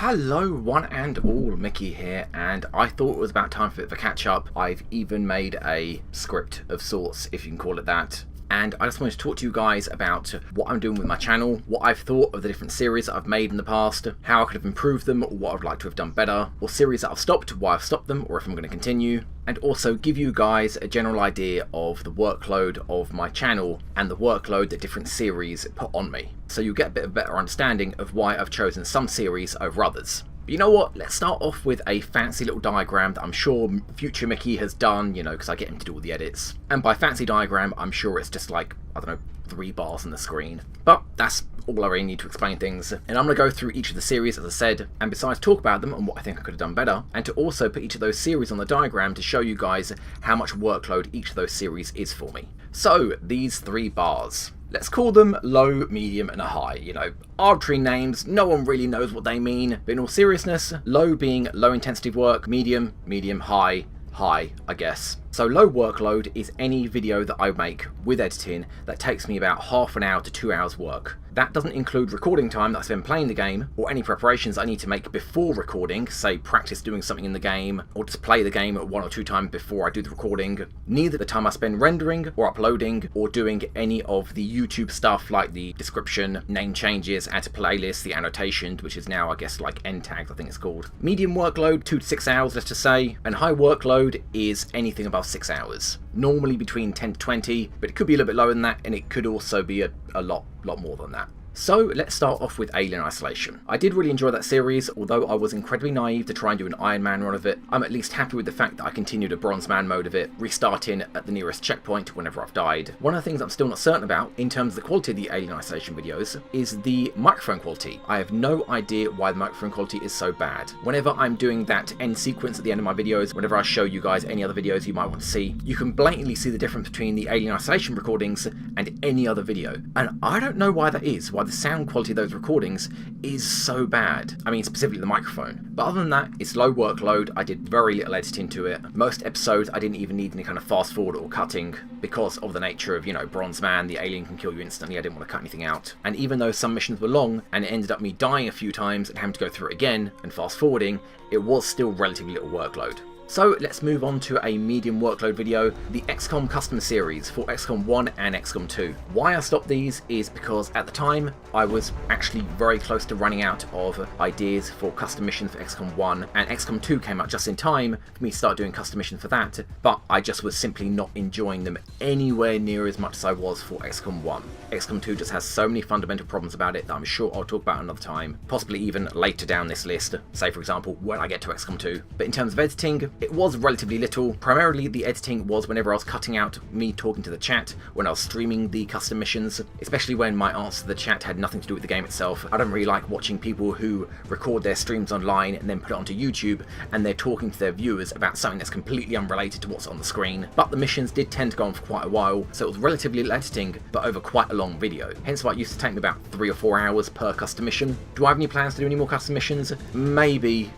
Hello one and all, Mickey here, and I thought it was about time for a bit of a catch up. I've even made a script of sorts, if you can call it that. And I just wanted to talk to you guys about what I'm doing with my channel, what I've thought of the different series that I've made in the past, how I could have improved them, or what I'd like to have done better, or series that I've stopped, why I've stopped them, or if I'm going to continue, and also give you guys a general idea of the workload of my channel and the workload that different series put on me. So you get a bit of a better understanding of why I've chosen some series over others. But you know what, let's start off with a fancy little diagram that I'm sure future Mickey has done, you know, because I get him to do all the edits. And by fancy diagram, I'm sure it's just like, I don't know, 3 bars on the screen. But that's all I really need to explain things. And I'm going to go through each of the series, as I said, and besides talk about them and what I think I could have done better, and to also put each of those series on the diagram to show you guys how much workload each of those series is for me. So, these 3 bars. Let's call them low, medium and a high, you know, arbitrary names, no one really knows what they mean, but in all seriousness, low being low intensity work, medium, high, I guess. So low workload is any video that I make with editing that takes me about half an hour to 2 hours work. That doesn't include recording time that I spend playing the game, or any preparations I need to make before recording, say practice doing something in the game, or just play the game 1 or 2 times before I do the recording. Neither the time I spend rendering, or uploading, or doing any of the YouTube stuff like the description, name changes, add to playlist, the annotation, which is now I guess like end tags I think it's called. Medium workload, 2 to 6 hours let's just say, and high workload is anything above 6 hours. Normally between 10 to 20, but it could be a little bit lower than that, and it could also be a lot more than that. So let's start off with Alien Isolation. I did really enjoy that series, although I was incredibly naive to try and do an Iron Man run of it. I'm at least happy with the fact that I continued a Bronze Man mode of it, restarting at the nearest checkpoint whenever I've died. One of the things I'm still not certain about, in terms of the quality of the Alien Isolation videos, is the microphone quality. I have no idea why the microphone quality is so bad. Whenever I'm doing that end sequence at the end of my videos, whenever I show you guys any other videos you might want to see, you can blatantly see the difference between the Alien Isolation recordings and any other video. And I don't know why that is, why the sound quality of those recordings is so bad. I mean, specifically the microphone. But other than that, it's low workload. I did very little editing to it. Most episodes I didn't even need any kind of fast forward or cutting because of the nature of, you know, Bronze Man, the alien can kill you instantly. I didn't want to cut anything out. And even though some missions were long and it ended up me dying a few times and having to go through it again and fast forwarding, it was still relatively little workload. So let's move on to a medium workload video, the XCOM custom series for XCOM 1 and XCOM 2. Why I stopped these is because at the time I was actually very close to running out of ideas for custom missions for XCOM 1, and XCOM 2 came out just in time for me to start doing custom missions for that, but I just was simply not enjoying them anywhere near as much as I was for XCOM 1. XCOM 2 just has so many fundamental problems about it that I'm sure I'll talk about another time, possibly even later down this list, say for example when I get to XCOM 2. But in terms of editing, it was relatively little. Primarily the editing was whenever I was cutting out me talking to the chat, when I was streaming the custom missions, especially when my answer to the chat had nothing to do with the game itself. I don't really like watching people who record their streams online and then put it onto YouTube and they're talking to their viewers about something that's completely unrelated to what's on the screen. But the missions did tend to go on for quite a while, so it was relatively little editing, but over quite a long video. Hence why it used to take me about 3 or 4 hours per custom mission. Do I have any plans to do any more custom missions? Maybe,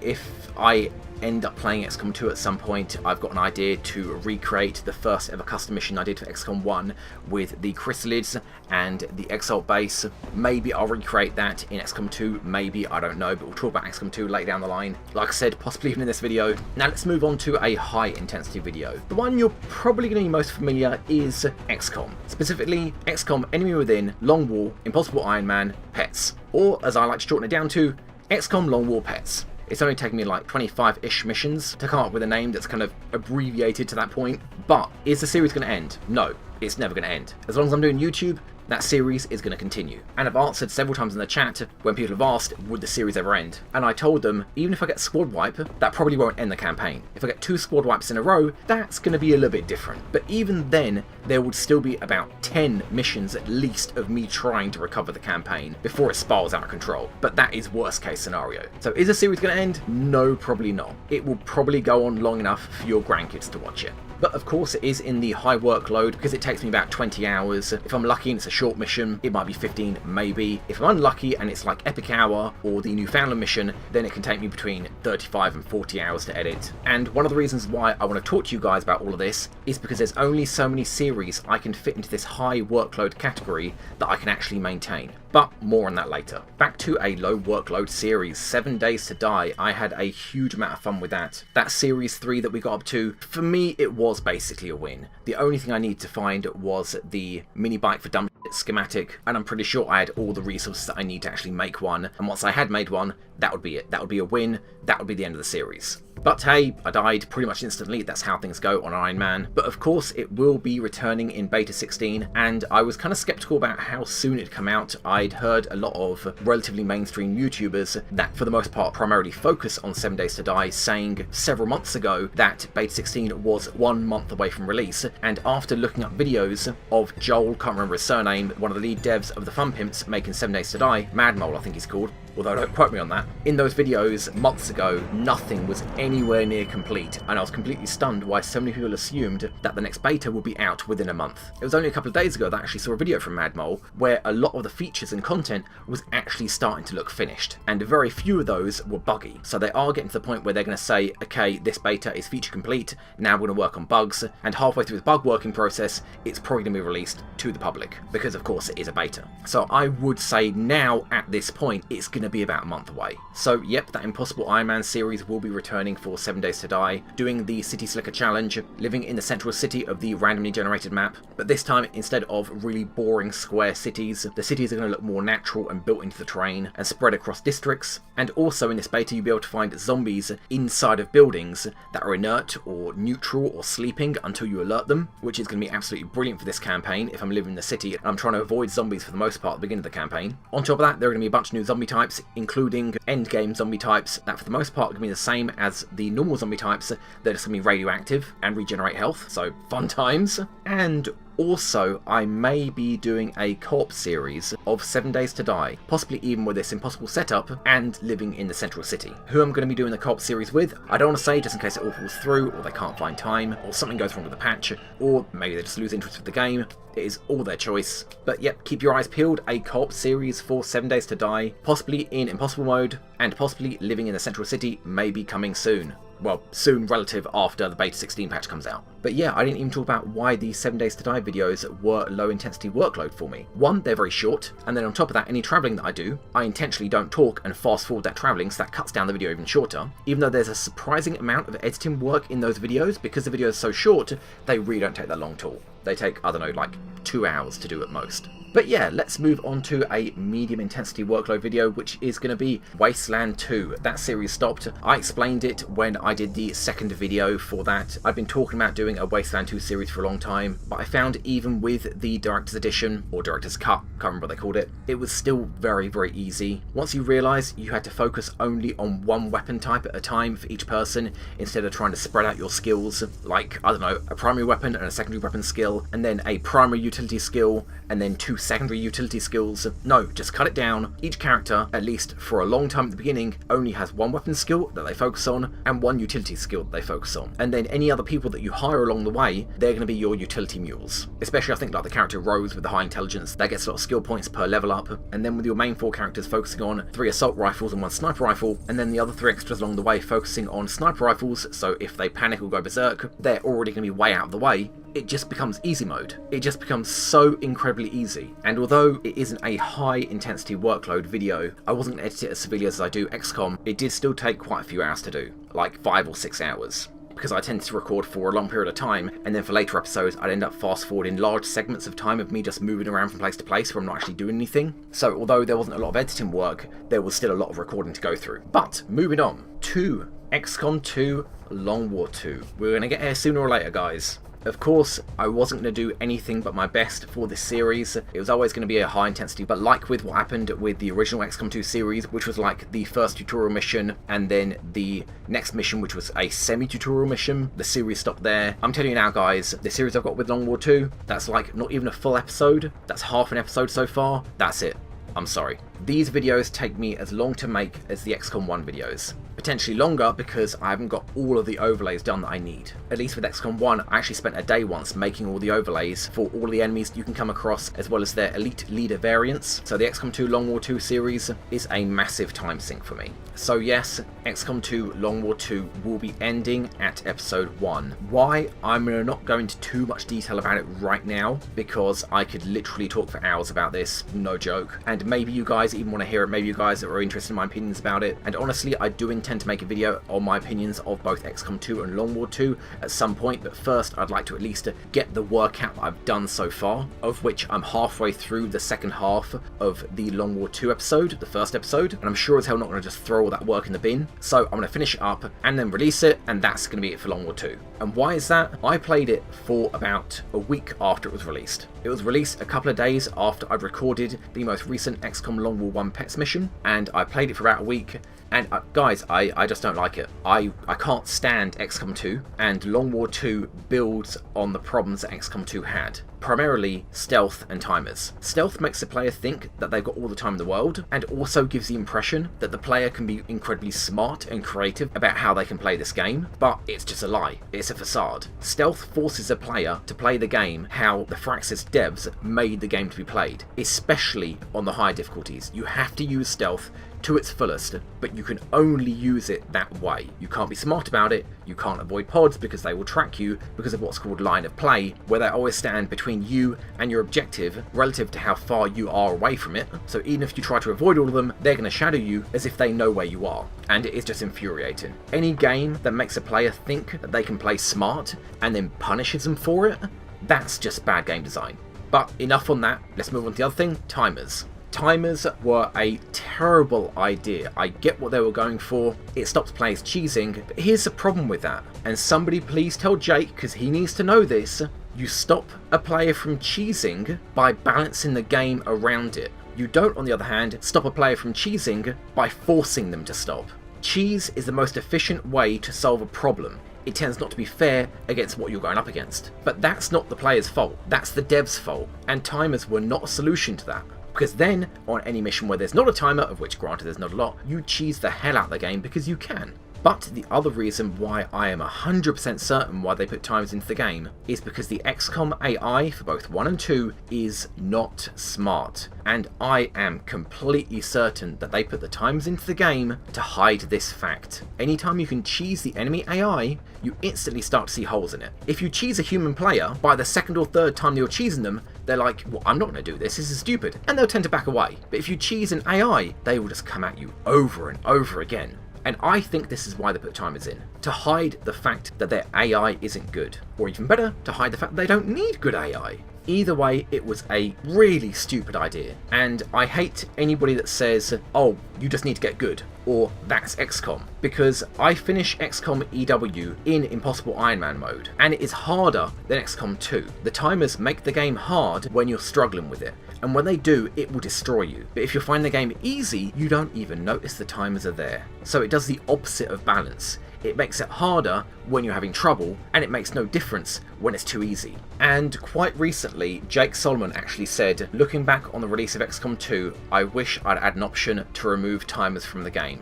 if I end up playing XCOM 2 at some point. I've got an idea to recreate the first ever custom mission I did for XCOM 1 with the chrysalids and the Exalt base. Maybe I'll recreate that in XCOM 2, maybe, I don't know, but we'll talk about XCOM 2 later down the line. Like I said, possibly even in this video. Now let's move on to a high intensity video. The one you're probably going to be most familiar is XCOM. Specifically, XCOM Enemy Within, Long War, Impossible Iron Man, Pets. Or, as I like to shorten it down to, XCOM Long War Pets. It's only taken me like 25-ish missions to come up with a name that's kind of abbreviated to that point. But is the series going to end? No, it's never going to end. As long as I'm doing YouTube, that series is going to continue. And I've answered several times in the chat when people have asked, would the series ever end? And I told them, even if I get squad wipe, that probably won't end the campaign. If I get 2 squad wipes in a row, that's going to be a little bit different. But even then, there would still be about 10 missions at least of me trying to recover the campaign before it spirals out of control. But that is worst case scenario. So is the series going to end? No, probably not. It will probably go on long enough for your grandkids to watch it. But of course it is in the high workload because it takes me about 20 hours. If I'm lucky and it's a short mission, it might be 15 maybe. If I'm unlucky and it's like Epic Hour or the Newfoundland mission, then it can take me between 35 and 40 hours to edit. And one of the reasons why I want to talk to you guys about all of this is because there's only so many series I can fit into this high workload category that I can actually maintain. But more on that later. Back to a low workload series, 7 Days to Die. I had a huge amount of fun with that. That series 3 that we got up to, for me it was basically a win. The only thing I needed to find was the mini bike for dumb schematic, and I'm pretty sure I had all the resources that I need to actually make one, and once I had made one, that would be it. That would be a win, that would be the end of the series. But hey, I died pretty much instantly, that's how things go on Iron Man. But of course it will be returning in Beta 16, and I was kind of skeptical about how soon it'd come out. I'd heard a lot of relatively mainstream YouTubers that for the most part primarily focus on 7 Days to Die saying several months ago that Beta 16 was 1 month away from release, and after looking up videos of Joel, can't remember his surname, one of the lead devs of the Fun Pimps making 7 Days to Die, Madmole I think he's called, although don't quote me on that. In those videos months ago, nothing was anywhere near complete, and I was completely stunned why so many people assumed that the next beta would be out within a month. It was only a couple of days ago that I actually saw a video from Madmole where a lot of the features and content was actually starting to look finished, and very few of those were buggy. So they are getting to the point where they're going to say, okay, this beta is feature complete, now we're going to work on bugs, and halfway through the bug working process, it's probably going to be released to the public, because of course it is a beta. So I would say now, at this point, it's going to be about a month away. So yep, that Impossible Iron Man series will be returning for 7 Days to Die, doing the City Slicker challenge, living in the central city of the randomly generated map, but this time instead of really boring square cities, the cities are going to look more natural and built into the terrain and spread across districts. And also in this beta you'll be able to find zombies inside of buildings that are inert or neutral or sleeping until you alert them, which is going to be absolutely brilliant for this campaign if I'm living in the city and I'm trying to avoid zombies for the most part at the beginning of the campaign. On top of that, there are going to be a bunch of new zombie types, including endgame zombie types that for the most part are going to be the same as the normal zombie types. They're just going to be radioactive and regenerate health, so fun times. And also, I may be doing a co-op series of 7 Days to Die, possibly even with this impossible setup and living in the central city. Who I'm going to be doing the co-op series with, I don't want to say just in case it all falls through, or they can't find time, or something goes wrong with the patch, or maybe they just lose interest with the game. It is all their choice. But yep, keep your eyes peeled, a co-op series for 7 Days to Die, possibly in impossible mode, and possibly living in the central city, may be coming soon. Well, soon relative after the Beta 16 patch comes out. But yeah, I didn't even talk about why the 7 Days to Die videos were low intensity workload for me. One, they're very short, and then on top of that, any travelling that I do, I intentionally don't talk and fast forward that travelling, so that cuts down the video even shorter. Even though there's a surprising amount of editing work in those videos, because the videos are so short, they really don't take that long at all. They take, I don't know, like 2 hours to do at most. But yeah, let's move on to a medium intensity workload video, which is going to be Wasteland 2. That series stopped. I explained it when I did the second video for that. I've been talking about doing a Wasteland 2 series for a long time, but I found even with the Director's Edition, or Director's Cut, can't remember what they called it, it was still very, very easy. Once you realise you had to focus only on one weapon type at a time for each person, instead of trying to spread out your skills, like, I don't know, a primary weapon and a secondary weapon skill, and then a primary utility skill, and then 2 secondary utility skills. No, just cut it down. Each character, at least for a long time at the beginning, only has one weapon skill that they focus on and one utility skill that they focus on. And then any other people that you hire along the way, they're going to be your utility mules. Especially I think like the character Rose with the high intelligence, that gets a lot of skill points per level up. And then with your main 4 characters focusing on 3 assault rifles and 1 sniper rifle, and then the other 3 extras along the way focusing on sniper rifles, so if they panic or go berserk, they're already going to be way out of the way. It just becomes easy mode. It just becomes so incredibly easy. And although it isn't a high intensity workload video, I wasn't going to edit it as severely as I do XCOM, it did still take quite a few hours to do, like 5 or 6 hours. Because I tend to record for a long period of time, and then for later episodes I'd end up fast forwarding large segments of time of me just moving around from place to place where I'm not actually doing anything. So although there wasn't a lot of editing work, there was still a lot of recording to go through. But moving on to XCOM 2 Long War 2. We're going to get here sooner or later, guys. Of course, I wasn't going to do anything but my best for this series. It was always going to be a high intensity, but like with what happened with the original XCOM 2 series, which was like the first tutorial mission, and then the next mission, which was a semi-tutorial mission, the series stopped there. I'm telling you now, guys, the series I've got with Long War 2, that's like not even a full episode, that's half an episode so far, that's it. I'm sorry. These videos take me as long to make as the XCOM 1 videos. potentially longer because I haven't got all of the overlays done that I need. At least with XCOM 1, I actually spent a day once making all the overlays for all the enemies you can come across, as well as their elite leader variants. So the XCOM 2 Long War 2 series is a massive time sink for me. So yes, XCOM 2 Long War 2 will be ending at episode 1. Why? I'm not going into too much detail about it right now, because I could literally talk for hours about this, no joke. And maybe you guys even want to hear it, maybe you guys are interested in my opinions about it. And honestly, I do intend to make a video on my opinions of both XCOM 2 and Long War 2 at some point, but first I'd like to at least get the work out that I've done so far, of which I'm halfway through the second half of the Long War 2 episode, the first episode, and I'm sure as hell not going to just throw all that work in the bin. So I'm going to finish it up and then release it, and that's going to be it for Long War 2. And why is that? I played it for about a week after it was released. It was released a couple of days after I'd recorded the most recent XCOM Long War 1 Pets mission, and I played it for about a week. And guys, I just don't like it. I can't stand XCOM 2, and Long War 2 builds on the problems that XCOM 2 had. Primarily stealth and timers. Stealth makes the player think that they've got all the time in the world, and also gives the impression that the player can be incredibly smart and creative about how they can play this game, but it's just a lie. It's a facade. Stealth forces a player to play the game how the Firaxis devs made the game to be played, especially on the high difficulties. You have to use stealth to its fullest, but you can only use it that way. You can't be smart about it, you can't avoid pods because they will track you because of what's called line of play, where they always stand between you and your objective relative to how far you are away from it. So even if you try to avoid all of them, they're going to shadow you as if they know where you are, and it is just infuriating. Any game that makes a player think that they can play smart and then punishes them for it, that's just bad game design. But enough on that, let's move on to the other thing, timers. Timers were a terrible idea. I get what they were going for. It stops players cheesing, but here's the problem with that. And somebody please tell Jake, because he needs to know this. You stop a player from cheesing by balancing the game around it. You don't, on the other hand, stop a player from cheesing by forcing them to stop. Cheese is the most efficient way to solve a problem. It tends not to be fair against what you're going up against. But that's not the player's fault. That's the dev's fault. And timers were not a solution to that. Because then, on any mission where there's not a timer, of which granted there's not a lot, you cheese the hell out of the game because you can. But the other reason why I am 100% certain why they put timers into the game is because the XCOM AI for both 1 and 2 is not smart. And I am completely certain that they put the timers into the game to hide this fact. Anytime you can cheese the enemy AI, you instantly start to see holes in it. If you cheese a human player, by the second or third time you're cheesing them, they're like, well, I'm not going to do this, this is stupid. And they'll tend to back away. But if you cheese an AI, they will just come at you over and over again. And I think this is why they put timers in. To hide the fact that their AI isn't good. Or even better, to hide the fact that they don't need good AI. Either way, it was a really stupid idea. And I hate anybody that says, oh, you just need to get good. Or that's XCOM. Because I finish XCOM EW in Impossible Iron Man mode. And it is harder than XCOM 2. The timers make the game hard when you're struggling with it. And when they do, it will destroy you. But if you find the game easy, you don't even notice the timers are there. So it does the opposite of balance. It makes it harder when you're having trouble, and it makes no difference when it's too easy. And quite recently, Jake Solomon actually said, looking back on the release of XCOM 2, I wish I'd add an option to remove timers from the game.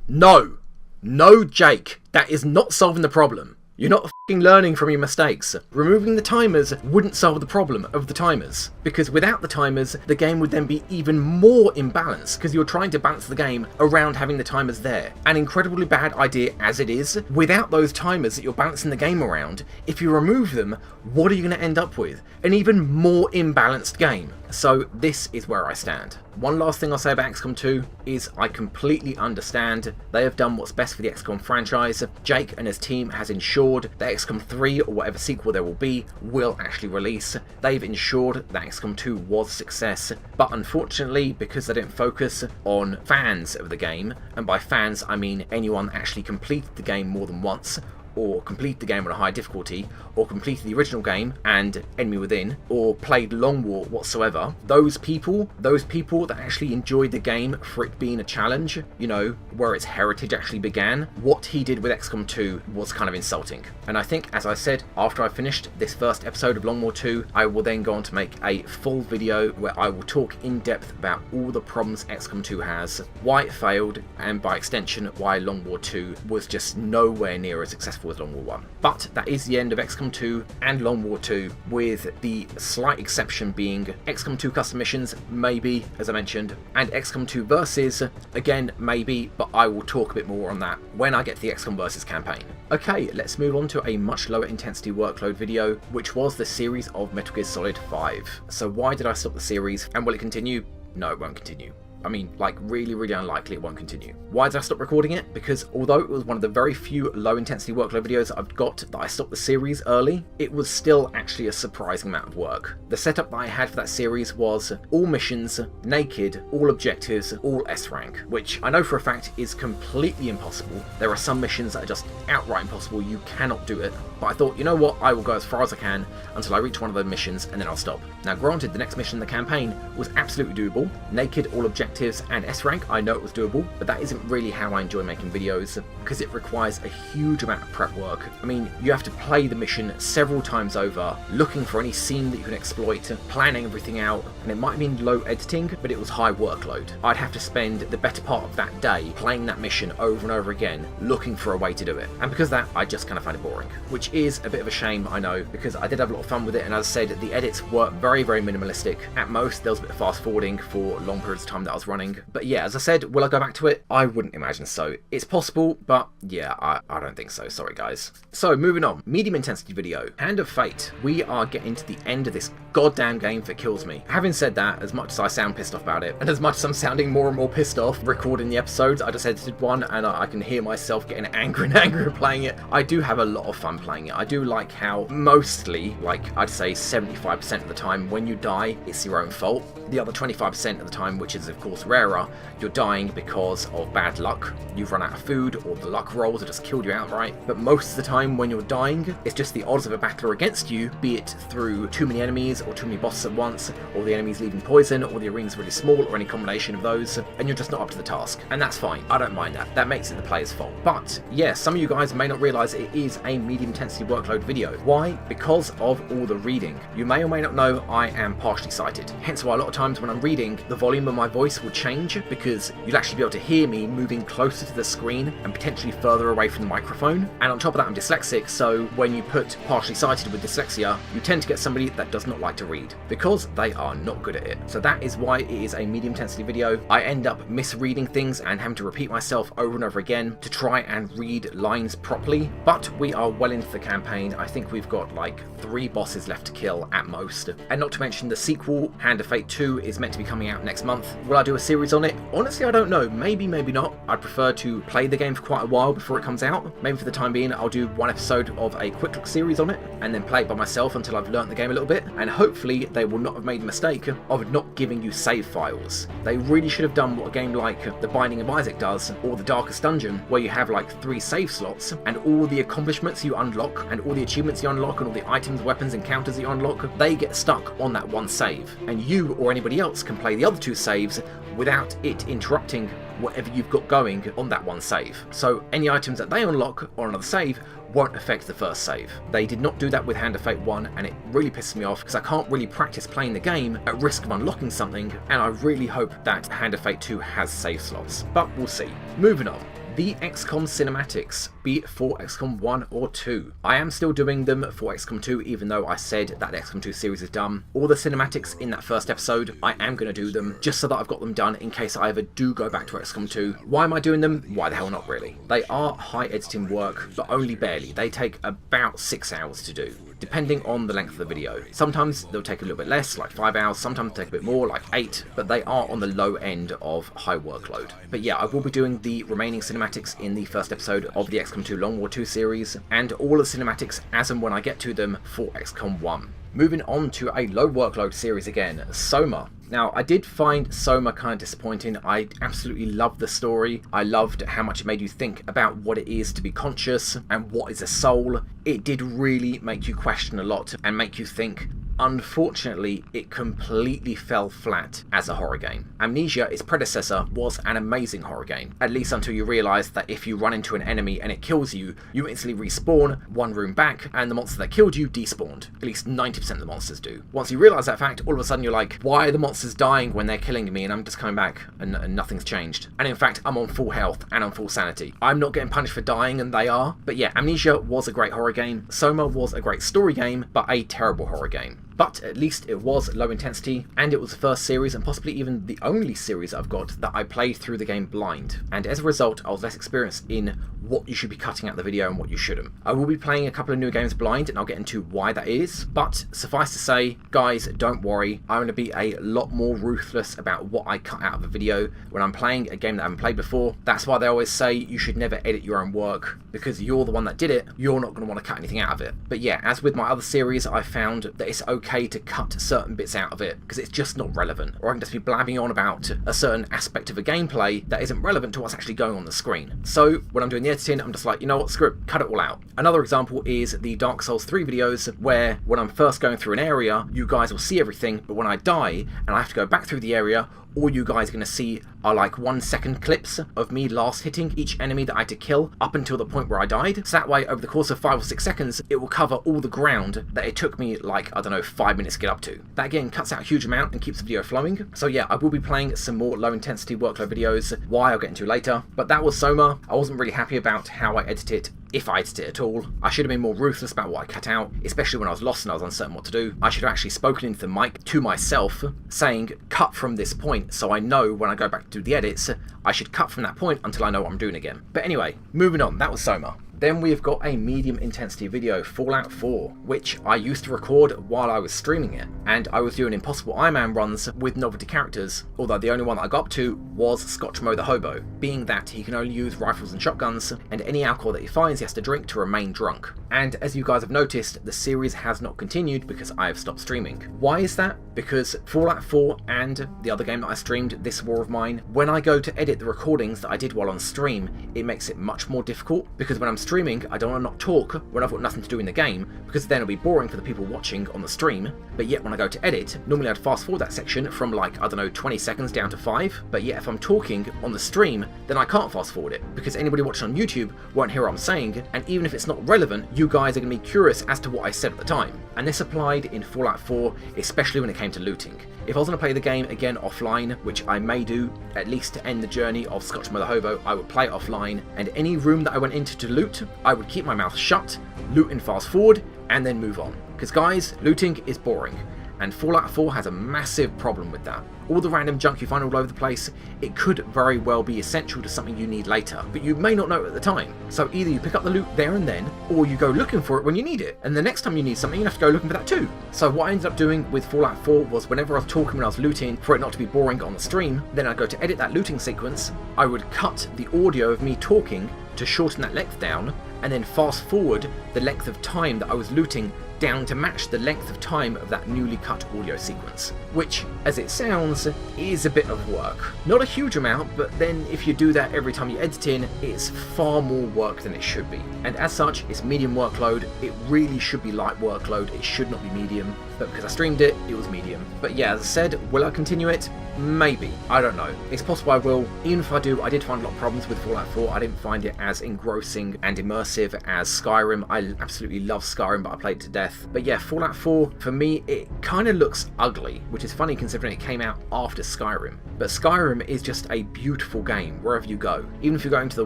No! No, Jake! That is not solving the problem. You're not f***ing learning from your mistakes. Removing the timers wouldn't solve the problem of the timers. Because without the timers, the game would then be even more imbalanced, because you're trying to balance the game around having the timers there. An incredibly bad idea as it is. Without those timers that you're balancing the game around, if you remove them, what are you going to end up with? An even more imbalanced game. So this is where I stand. One last thing I'll say about XCOM 2 is I completely understand they have done what's best for the XCOM franchise. Jake and his team has ensured that XCOM 3 or whatever sequel there will be will actually release. They've ensured that XCOM 2 was a success, but unfortunately because they didn't focus on fans of the game, and by fans I mean anyone that actually completed the game more than once, or completed the game on a high difficulty, or completed the original game and Enemy Within, or played Long War whatsoever, those people that actually enjoyed the game for it being a challenge, you know, where its heritage actually began, what he did with XCOM 2 was kind of insulting. And I think, as I said, after I finished this first episode of Long War 2, I will then go on to make a full video where I will talk in depth about all the problems XCOM 2 has, why it failed, and by extension why Long War 2 was just nowhere near as successful as Long War 1. But that is the end of XCOM 2 and Long War 2, with the slight exception being XCOM 2 custom missions, maybe, as I mentioned, and XCOM 2 Versus, again, maybe, but I will talk a bit more on that when I get to the XCOM Versus campaign. Okay, let's move on to a much lower intensity workload video, which was the series of Metal Gear Solid 5. So why did I stop the series, and will it continue? No, it won't continue. I mean, like, really, really unlikely it won't continue. Why did I stop recording it? Because although it was one of the very few low-intensity workload videos I've got that I stopped the series early, it was still actually a surprising amount of work. The setup that I had for that series was all missions, naked, all objectives, all S-rank, which I know for a fact is completely impossible. There are some missions that are just outright impossible, you cannot do it. But I thought, you know what, I will go as far as I can until I reach one of those missions and then I'll stop. Now granted, the next mission in the campaign was absolutely doable. Naked, all objectives, and S-rank, I know it was doable, but that isn't really how I enjoy making videos, because it requires a huge amount of prep work. I mean, you have to play the mission several times over, looking for any scene that you can exploit, planning everything out, and it might mean low editing, but it was high workload. I'd have to spend the better part of that day playing that mission over and over again, looking for a way to do it. And because of that, I just kind of find it boring, which is a bit of a shame, I know, because I did have a lot of fun with it, and as I said, the edits were very, very minimalistic. At most, there was a bit of fast forwarding for long periods of time that I was running. But yeah, as I said, will I go back to it? I wouldn't imagine so. It's possible, but yeah, I don't think so. Sorry, guys. So, moving on. Medium intensity video. Hand of Fate. We are getting to the end of this goddamn game that kills me. Having said that, as much as I sound pissed off about it, and as much as I'm sounding more and more pissed off recording the episodes, I just edited one, and I can hear myself getting angry and angrier playing it. I do have a lot of fun playing it. I do like how mostly, like I'd say 75% of the time, when you die, it's your own fault. The other 25% of the time, which is of course rarer, you're dying because of bad luck. You've run out of food, or the luck rolls have just killed you outright. But most of the time when you're dying, it's just the odds of a battler against you, be it through too many enemies, or too many bosses at once, or the enemies leaving poison, or the arena's really small, or any combination of those, and you're just not up to the task. And that's fine. I don't mind that. That makes it the player's fault. But yeah, some of you guys may not realise it is a medium intensity workload video. Why? Because of all the reading. You may or may not know I am partially sighted. Hence why a lot of times when I'm reading, the volume of my voice will change, because you'll actually be able to hear me moving closer to the screen and potentially further away from the microphone. And on top of that, I'm dyslexic, so when you put partially sighted with dyslexia, you tend to get somebody that does not like to read, because they are not good at it. So that is why it is a medium intensity video. I end up misreading things and having to repeat myself over and over again to try and read lines properly. But we are well into the campaign. I think we've got like 3 bosses left to kill at most. And not to mention the sequel, Hand of Fate 2, is meant to be coming out next month. Will I do a series on it? Honestly, I don't know. Maybe, maybe not. I'd prefer to play the game for quite a while before it comes out. Maybe for the time being, I'll do one episode of a quick look series on it, and then play it by myself until I've learnt the game a little bit. And hopefully they will not have made the mistake of not giving you save files. They really should have done what a game like The Binding of Isaac does, or The Darkest Dungeon, where you have like 3 save slots, and all the accomplishments you unlock, and all the achievements you unlock, and all the items, weapons, encounters you unlock, they get stuck on that one save. And you or anybody else can play the other 2 saves without it interrupting whatever you've got going on that one save. So any items that they unlock on another save won't affect the first save. They did not do that with Hand of Fate 1, and it really pisses me off because I can't really practice playing the game at risk of unlocking something, and I really hope that Hand of Fate 2 has save slots. But we'll see. Moving on. The XCOM cinematics, be it for XCOM 1 or 2. I am still doing them for XCOM 2, even though I said that the XCOM 2 series is done. All the cinematics in that first episode, I am going to do them, just so that I've got them done in case I ever do go back to XCOM 2. Why am I doing them? Why the hell not, really? They are high editing work, but only barely. They take about 6 hours to do, depending on the length of the video. Sometimes they'll take a little bit less, like 5 hours, sometimes take a bit more, like 8, but they are on the low end of high workload. But yeah, I will be doing the remaining cinematics in the first episode of the XCOM 2 Long War 2 series, and all the cinematics as and when I get to them for XCOM 1. Moving on to a low workload series again, Soma. Now, I did find Soma kind of disappointing. I absolutely loved the story. I loved how much it made you think about what it is to be conscious and what is a soul. It did really make you question a lot and make you think. Unfortunately, it completely fell flat as a horror game. Amnesia, its predecessor, was an amazing horror game, at least until you realise that if you run into an enemy and it kills you, you instantly respawn one room back and the monster that killed you despawned. At least 90% of the monsters do. Once you realise that fact, all of a sudden you're like, why are the monsters dying when they're killing me and I'm just coming back and nothing's changed? And in fact, I'm on full health and on full sanity. I'm not getting punished for dying and they are. But yeah, Amnesia was a great horror game. Soma was a great story game, but a terrible horror game. But at least it was low intensity, and it was the first series and possibly even the only series I've got that I played through the game blind. And as a result, I was less experienced in what you should be cutting out the video and what you shouldn't. I will be playing a couple of new games blind and I'll get into why that is. But suffice to say, guys, don't worry. I'm going to be a lot more ruthless about what I cut out of a video when I'm playing a game that I haven't played before. That's why they always say you should never edit your own work, because you're the one that did it. You're not going to want to cut anything out of it. But yeah, as with my other series, I found that it's okay to cut certain bits out of it because it's just not relevant, or I can just be blabbing on about a certain aspect of a gameplay that isn't relevant to what's actually going on the screen. So when I'm doing the editing, I'm just like, you know what, screw it, cut it all out. Another example is the Dark Souls 3 videos, where when I'm first going through an area, you guys will see everything, but when I die and I have to go back through the area, all you guys are going to see are like 1 second clips of me last hitting each enemy that I had to kill up until the point where I died. So that way, over the course of 5 or 6 seconds, it will cover all the ground that it took me like, I don't know, 5 minutes to get up to. That again cuts out a huge amount and keeps the video flowing. So yeah, I will be playing some more low intensity workload videos, why I'll get into later. But that was Soma. I wasn't really happy about how I edited it, if I edited it at all. I should have been more ruthless about what I cut out, especially when I was lost and I was uncertain what to do. I should have actually spoken into the mic to myself, saying, cut from this point, so I know when I go back to do the edits, I should cut from that point until I know what I'm doing again. But anyway, moving on, that was Soma. Then we've got a medium intensity video, Fallout 4, which I used to record while I was streaming it, and I was doing Impossible Iron Man runs with novelty characters, although the only one that I got up to was Scotchmo the Hobo, being that he can only use rifles and shotguns, and any alcohol that he finds he has to drink to remain drunk. And as you guys have noticed, the series has not continued because I have stopped streaming. Why is that? Because Fallout 4 and the other game that I streamed, This War of Mine, when I go to edit the recordings that I did while on stream, it makes it much more difficult, because when I'm streaming, I don't want to not talk when I've got nothing to do in the game, because then it'll be boring for the people watching on the stream. But yet when I go to edit, normally I'd fast forward that section from like, I don't know, 20 seconds down to 5, but yet if I'm talking on the stream, then I can't fast forward it, because anybody watching on YouTube won't hear what I'm saying, and even if it's not relevant, you guys are going to be curious as to what I said at the time. And this applied in Fallout 4, especially when it came to looting. If I was going to play the game again offline, which I may do, at least to end the journey of Scotchmo the Hobo, I would play it offline, and any room that I went into to loot, I would keep my mouth shut, loot and fast forward, and then move on. Because guys, looting is boring, and Fallout 4 has a massive problem with that. All the random junk you find all over the place, it could very well be essential to something you need later, but you may not know it at the time. So either you pick up the loot there and then, or you go looking for it when you need it, and the next time you need something you have to go looking for that too. So what I ended up doing with Fallout 4 was whenever I was talking when I was looting, for it not to be boring on the stream, then I'd go to edit that looting sequence, I would cut the audio of me talking to shorten that length down, and then fast forward the length of time that I was looting down to match the length of time of that newly cut audio sequence, which, as it sounds, is a bit of work. Not a huge amount, but then if you do that every time you edit in, it's far more work than it should be. And as such, it's medium workload. It really should be light workload, it should not be medium, but because I streamed it, it was medium. But yeah, as I said, will I continue it? Maybe. I don't know. It's possible I will. Even if I do, I did find a lot of problems with Fallout 4. I didn't find it as engrossing and immersive as Skyrim. I absolutely love Skyrim, but I played it to death. But yeah, Fallout 4, for me, it kind of looks ugly, which is funny considering it came out after Skyrim. But Skyrim is just a beautiful game wherever you go. Even if you're going to the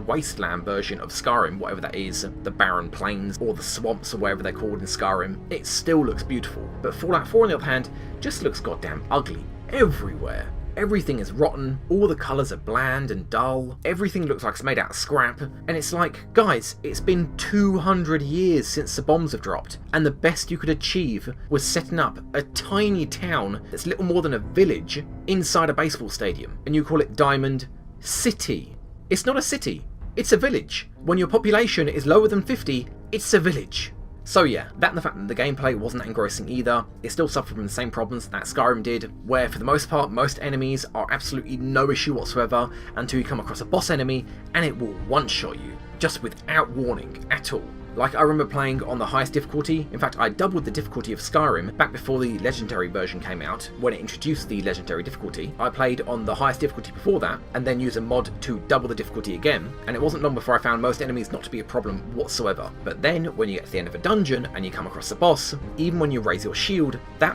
Wasteland version of Skyrim, whatever that is, the barren plains or the swamps or whatever they're called in Skyrim, it still looks beautiful. But Fallout 4, on the other hand, just looks goddamn ugly everywhere. Everything is rotten, all the colours are bland and dull, everything looks like it's made out of scrap, and it's like, guys, it's been 200 years since the bombs have dropped, and the best you could achieve was setting up a tiny town that's little more than a village inside a baseball stadium, and you call it Diamond City. It's not a city, it's a village. When your population is lower than 50, it's a village. So yeah, that and the fact that the gameplay wasn't that engrossing either, it still suffered from the same problems that Skyrim did, where for the most part most enemies are absolutely no issue whatsoever until you come across a boss enemy and it will one-shot you, just without warning at all. Like, I remember playing on the highest difficulty. In fact, I doubled the difficulty of Skyrim back before the legendary version came out, when it introduced the legendary difficulty. I played on the highest difficulty before that, and then used a mod to double the difficulty again, and it wasn't long before I found most enemies not to be a problem whatsoever. But then, when you get to the end of a dungeon and you come across a boss, even when you raise your shield, that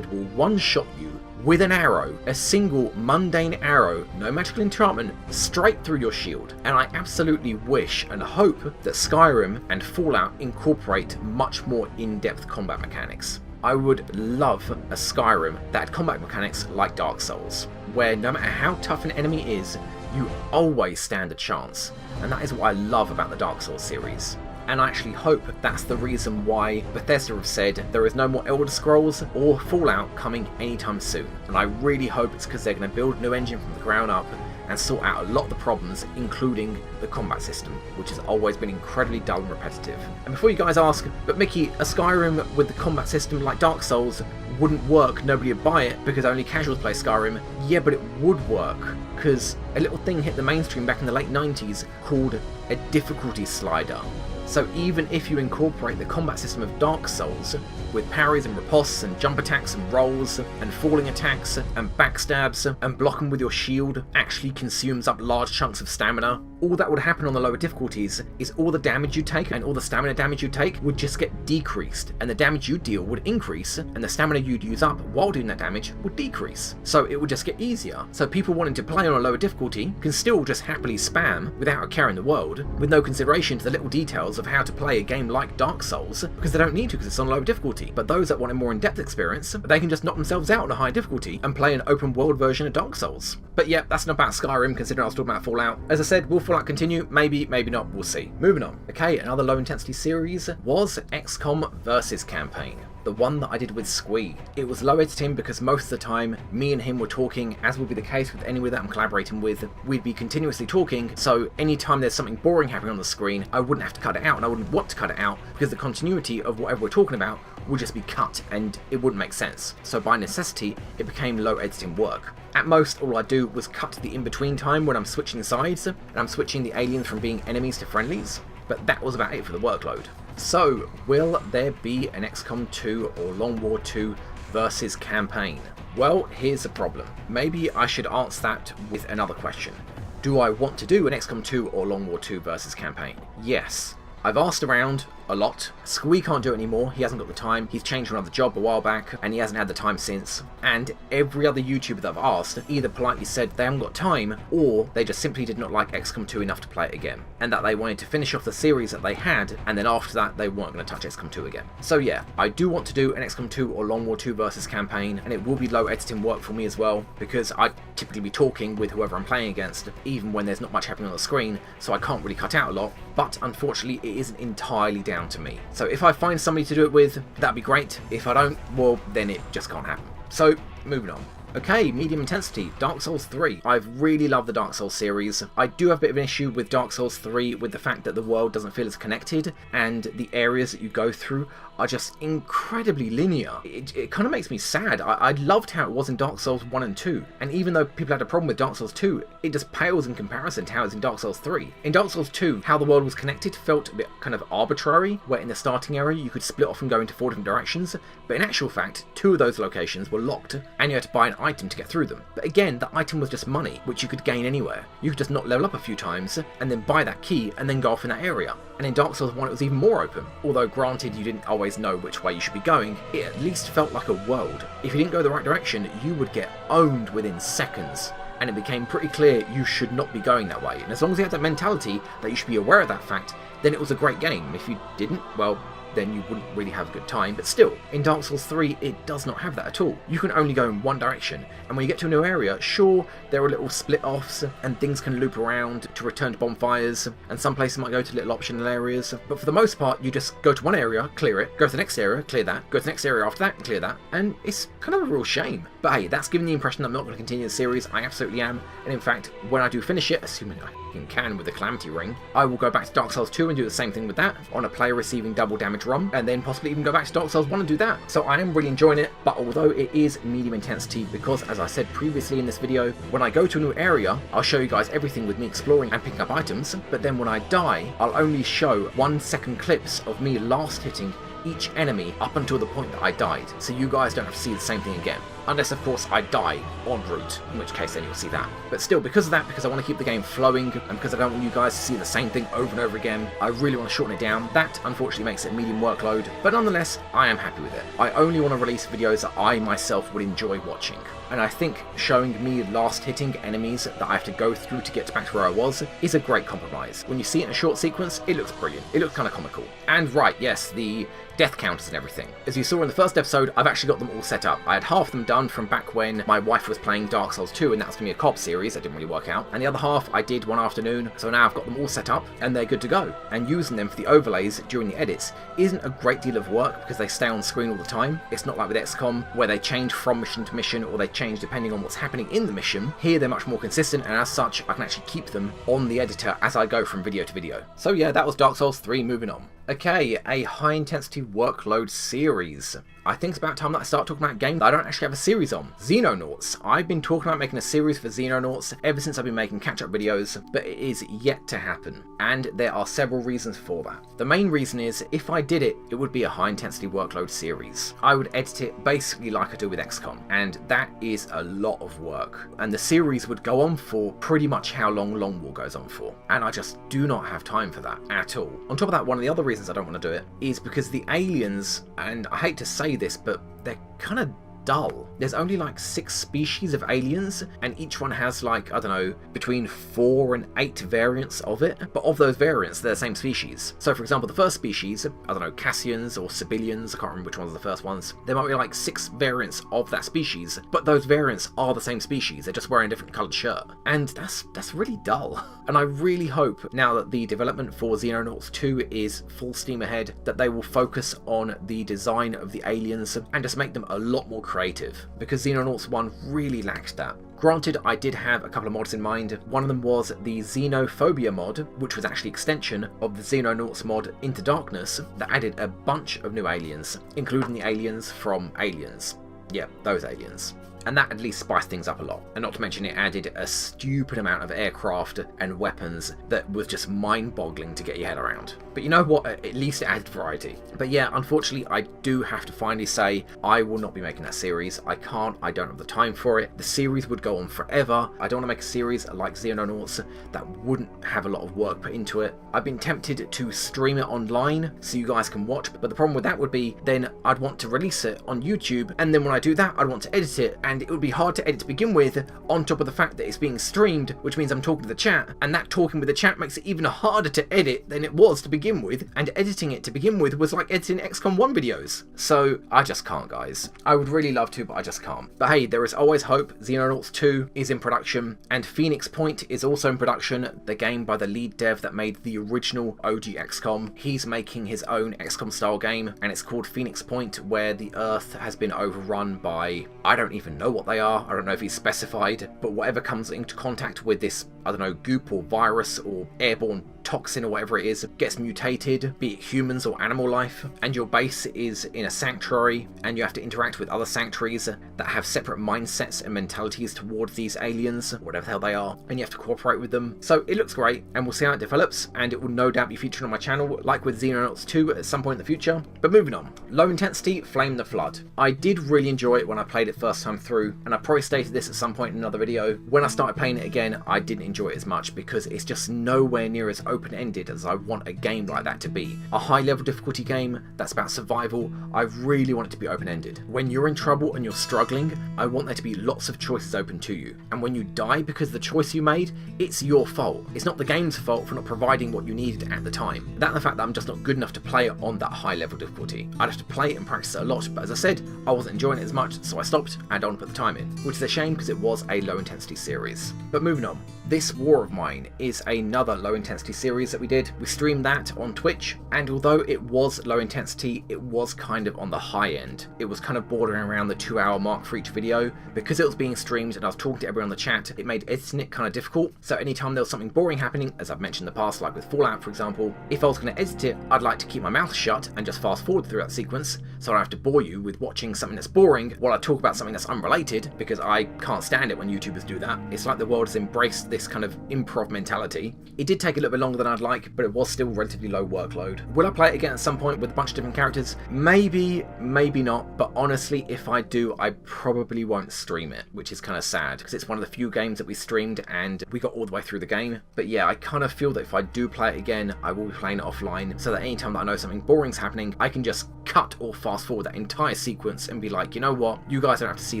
will one-shot you with an arrow, a single mundane arrow, no magical enchantment, straight through your shield. And I absolutely wish and hope that Skyrim and Fallout incorporate much more in-depth combat mechanics. I would love a Skyrim that had combat mechanics like Dark Souls, where no matter how tough an enemy is, you always stand a chance. And that is what I love about the Dark Souls series. And I actually hope that's the reason why Bethesda have said there is no more Elder Scrolls or Fallout coming anytime soon. And I really hope it's because they're going to build a new engine from the ground up and sort out a lot of the problems, including the combat system, which has always been incredibly dull and repetitive. And before you guys ask, but Mickey, a Skyrim with the combat system like Dark Souls wouldn't work, nobody would buy it because only casuals play Skyrim. Yeah, but it would work, because a little thing hit the mainstream back in the late 90s called a difficulty slider. So even if you incorporate the combat system of Dark Souls, with parries and riposts and jump attacks and rolls and falling attacks and backstabs and blocking with your shield actually consumes up large chunks of stamina, all that would happen on the lower difficulties is all the damage you take and all the stamina damage you take would just get decreased, and the damage you deal would increase, and the stamina you'd use up while doing that damage would decrease. So it would just get easier. So people wanting to play on a lower difficulty can still just happily spam without a care in the world, with no consideration to the little details of how to play a game like Dark Souls, because they don't need to because it's on lower difficulty. But those that want a more in-depth experience, they can just knock themselves out on a high difficulty and play an open world version of Dark Souls. But yeah, that's not about Skyrim, considering I was talking about Fallout. As I said, will Fallout continue? Maybe, maybe not, we'll see. Moving on. Okay, another low intensity series was XCOM Versus campaign. The one that I did with Squee. It was low editing because most of the time me and him were talking, as would be the case with anyone that I'm collaborating with. We'd be continuously talking, so anytime there's something boring happening on the screen, I wouldn't have to cut it out, and I wouldn't want to cut it out because the continuity of whatever we're talking about would just be cut and it wouldn't make sense. So by necessity, it became low editing work. At most, all I do was cut the in-between time when I'm switching sides, and I'm switching the aliens from being enemies to friendlies, but that was about it for the workload. So, will there be an XCOM 2 or Long War 2 versus campaign? Well, here's the problem. Maybe I should answer that with another question. Do I want to do an XCOM 2 or Long War 2 versus campaign? Yes. I've asked around a lot. Squee can't do it anymore, he hasn't got the time, he's changed to another job a while back, and he hasn't had the time since. And every other YouTuber that I've asked either politely said they haven't got time, or they just simply did not like XCOM 2 enough to play it again, and that they wanted to finish off the series that they had, and then after that they weren't going to touch XCOM 2 again. So yeah, I do want to do an XCOM 2 or Long War 2 versus campaign, and it will be low editing work for me as well, because I typically be talking with whoever I'm playing against, even when there's not much happening on the screen, so I can't really cut out a lot, but unfortunately it isn't entirely down to me. So if I find somebody to do it with, that'd be great. If I don't, well, then it just can't happen. So, moving on. Okay, medium intensity, Dark Souls 3. I've really loved the Dark Souls series. I do have a bit of an issue with Dark Souls 3 with the fact that the world doesn't feel as connected, and the areas that you go through are just incredibly linear. It kind of makes me sad. I loved how it was in Dark Souls 1 and 2, and even though people had a problem with Dark Souls 2, it just pales in comparison to how it's in Dark Souls 3. In Dark Souls 2, how the world was connected felt a bit kind of arbitrary, where in the starting area you could split off and go into 4 different directions, but in actual fact, 2 of those locations were locked, and you had to buy an item to get through them. But again, the item was just money, which you could gain anywhere. You could just not level up a few times, and then buy that key, and then go off in that area. And in Dark Souls 1 it was even more open. Although granted you didn't always know which way you should be going, it at least felt like a world. If you didn't go the right direction, you would get owned within seconds. And it became pretty clear you should not be going that way. And as long as you had that mentality that you should be aware of that fact, then it was a great game. If you didn't, well, then you wouldn't really have a good time. But still, in Dark Souls 3, it does not have that at all. You can only go in one direction, and when you get to a new area, sure, there are little split-offs, and things can loop around to return to bonfires, and some places might go to little optional areas, but for the most part, you just go to one area, clear it, go to the next area, clear that, go to the next area after that, and clear that, and it's kind of a real shame. But hey, that's giving the impression that I'm not going to continue the series. I absolutely am, and in fact, when I do finish it, assuming I can with the Calamity Ring, I will go back to Dark Souls 2 and do the same thing with that, on a player receiving double damage drum, and then possibly even go back to Dark Souls 1 and do that. So I am really enjoying it, but although it is medium intensity, because as I said previously in this video, when I go to a new area, I'll show you guys everything with me exploring and picking up items, but then when I die, I'll only show 1-second clips of me last hitting each enemy up until the point that I died, so you guys don't have to see the same thing again. Unless, of course, I die en route, in which case then you'll see that. But still, because of that, because I want to keep the game flowing, and because I don't want you guys to see the same thing over and over again, I really want to shorten it down. That, unfortunately, makes it a medium workload, but nonetheless, I am happy with it. I only want to release videos that I myself would enjoy watching. And I think showing me last hitting enemies that I have to go through to get back to where I was is a great compromise. When you see it in a short sequence, it looks brilliant. It looks kind of comical. And right, yes, the death counters and everything. As you saw in the first episode, I've actually got them all set up. I had half of them done from back when my wife was playing Dark Souls 2, and that was going to be a co-op series that didn't really work out. And the other half I did one afternoon, so now I've got them all set up and they're good to go. And using them for the overlays during the edits isn't a great deal of work because they stay on screen all the time. It's not like with XCOM where they change from mission to mission, or they change depending on what's happening in the mission. Here they're much more consistent, and as such I can actually keep them on the editor as I go from video to video. So yeah, that was Dark Souls 3, moving on. Okay, a high intensity workload series. I think it's about time that I start talking about a game that I don't actually have a series on. Xenonauts. I've been talking about making a series for Xenonauts ever since I've been making catch-up videos, but it is yet to happen. And there are several reasons for that. The main reason is, if I did it, it would be a high intensity workload series. I would edit it basically like I do with XCOM, and that is a lot of work. And the series would go on for pretty much how long Long War goes on for. And I just do not have time for that at all. On top of that, one of the other reasons I don't want to do it is because the aliens, and I hate to say this, but they're kind of dull. There's only like 6 species of aliens, and each one has like, I don't know, between 4 and 8 variants of it, but of those variants they're the same species. So for example, the first species, I don't know, Cassians or Civilians, I can't remember which ones are the first ones, there might be like 6 variants of that species, but those variants are the same species, they're just wearing a different coloured shirt, and that's really dull. And I really hope, now that the development for Xenonauts 2 is full steam ahead, that they will focus on the design of the aliens and just make them a lot more creative, because Xenonauts 1 really lacks that. Granted, I did have a couple of mods in mind. One of them was the Xenophobia mod, which was actually an extension of the Xenonauts mod Into Darkness that added a bunch of new aliens, including the aliens from Aliens. Yeah, those aliens. And that at least spiced things up a lot. And not to mention it added a stupid amount of aircraft and weapons that was just mind-boggling to get your head around. But you know what, at least it added variety. But yeah, unfortunately I do have to finally say I will not be making that series. I can't, I don't have the time for it. The series would go on forever. I don't want to make a series like Xenonauts that wouldn't have a lot of work put into it. I've been tempted to stream it online so you guys can watch, but the problem with that would be then I'd want to release it on YouTube, and then when I do that I'd want to edit it, and it would be hard to edit to begin with, on top of the fact that it's being streamed, which means I'm talking to the chat, and that talking with the chat makes it even harder to edit than it was to begin with, and editing it to begin with was like editing XCOM 1 videos. So I just can't, guys. I would really love to, but I just can't. But hey, there is always hope. Xenonauts 2 is in production, and Phoenix Point is also in production, the game by the lead dev that made the original OG XCOM. He's making his own XCOM style game, and it's called Phoenix Point, where the Earth has been overrun by, I don't even know what they are, I don't know if he's specified, but whatever comes into contact with this, I don't know, goop or virus or airborne toxin or whatever it is, gets mutated, be it humans or animal life, and your base is in a sanctuary, and you have to interact with other sanctuaries that have separate mindsets and mentalities towards these aliens, whatever the hell they are, and you have to cooperate with them. So it looks great, and we'll see how it develops, and it will no doubt be featured on my channel, like with Xenonauts 2 at some point in the future. But moving on. Low intensity, Flame the Flood. I did really enjoy it when I played it first time through, and I probably stated this at some point in another video. When I started playing it again, I didn't enjoy it as much because it's just nowhere near as open-ended as I want a game like that to be. A high-level difficulty game that's about survival, I really want it to be open-ended. When you're in trouble and you're struggling, I want there to be lots of choices open to you. And when you die because of the choice you made, it's your fault. It's not the game's fault for not providing what you needed at the time. That and the fact that I'm just not good enough to play it on that high-level difficulty. I'd have to play it and practice it a lot, but as I said, I wasn't enjoying it as much, so I stopped and I don't put the time in, which is a shame because it was a low-intensity series. But moving on. This This War of Mine is another low intensity series that we did. We streamed that on Twitch, and although it was low intensity, it was kind of on the high end. It was kind of bordering around the 2-hour mark for each video. Because it was being streamed and I was talking to everyone in the chat, it made editing it kind of difficult. So anytime there was something boring happening, as I've mentioned in the past, like with Fallout for example, if I was going to edit it, I'd like to keep my mouth shut and just fast forward through that sequence, so I don't have to bore you with watching something that's boring while I talk about something that's unrelated, because I can't stand it when YouTubers do that. It's like the world has embraced this kind of improv mentality. It did take a little bit longer than I'd like, but it was still relatively low workload. Will I play it again at some point with a bunch of different characters? Maybe, maybe not, but honestly, if I do, I probably won't stream it, which is kind of sad, because it's one of the few games that we streamed and we got all the way through the game. But yeah, I kind of feel that if I do play it again, I will be playing it offline, so that anytime that I know something boring's happening, I can just cut or fast forward that entire sequence and be like, you know what, you guys don't have to see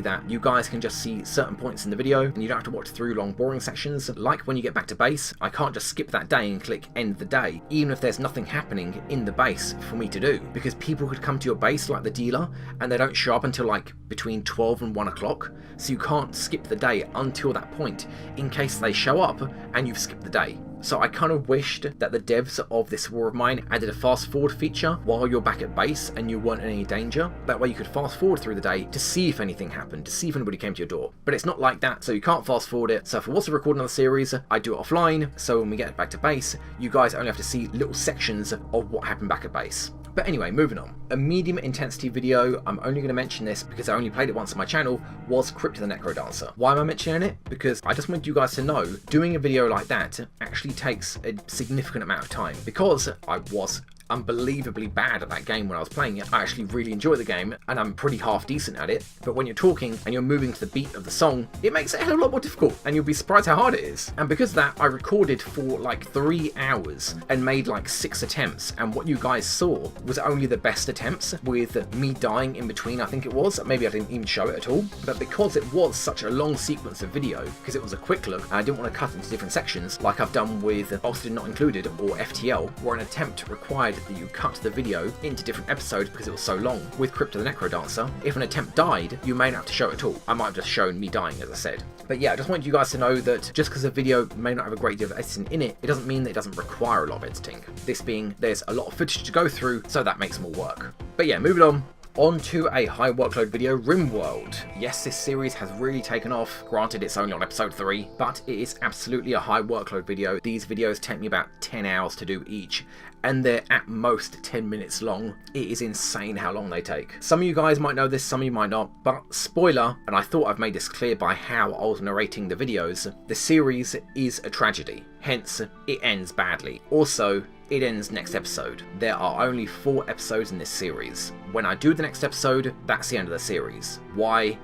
that. You guys can just see certain points in the video, and you don't have to watch through long boring sections. Like when you get back to base, I can't just skip that day and click end the day, even if there's nothing happening in the base for me to do, because people could come to your base like the dealer and they don't show up until like between 12 and 1 o'clock, so you can't skip the day until that point in case they show up and you've skipped the day. So I kind of wished that the devs of this War of Mine added a fast forward feature while you're back at base and you weren't in any danger. That way you could fast forward through the day to see if anything happened, to see if anybody came to your door. But it's not like that, so you can't fast forward it. So if I was to record another series, I do it offline, so when we get back to base, you guys only have to see little sections of what happened back at base. But anyway, moving on. A medium intensity video, I'm only going to mention this because I only played it once on my channel, was Crypt of the Necrodancer. Why am I mentioning it? Because I just wanted you guys to know, doing a video like that actually takes a significant amount of time, because I was unbelievably bad at that game when I was playing it. I actually really enjoy the game and I'm pretty half decent at it, but when you're talking and you're moving to the beat of the song, it makes it a hell of a lot more difficult, and you'll be surprised how hard it is. And because of that, I recorded for like 3 hours and made like 6 attempts, and what you guys saw was only the best attempts, with me dying in between. I think it was, maybe I didn't even show it at all, but because it was such a long sequence of video, because it was a quick look and I didn't want to cut into different sections like I've done with Bolstered Not Included or FTL, where an attempt required that you cut the video into different episodes because it was so long. With Crypt of the Necrodancer, if an attempt died, you may not have to show it at all. I might have just shown me dying, as I said. But yeah, I just want you guys to know that just because a video may not have a great deal of editing in it, it doesn't mean that it doesn't require a lot of editing. This being, there's a lot of footage to go through, so that makes more work. But yeah, moving on to a high workload video, Rimworld. Yes, this series has really taken off. Granted, it's only on episode 3, but it is absolutely a high workload video. These videos take me about 10 hours to do each, and they're at most 10 minutes long. It is insane how long they take. Some of you guys might know this, some of you might not, but spoiler, and I thought I've made this clear by how I was narrating the videos, the series is a tragedy. Hence, it ends badly. Also, it ends next episode. There are only 4 episodes in this series. When I do the next episode, that's the end of the series. Why?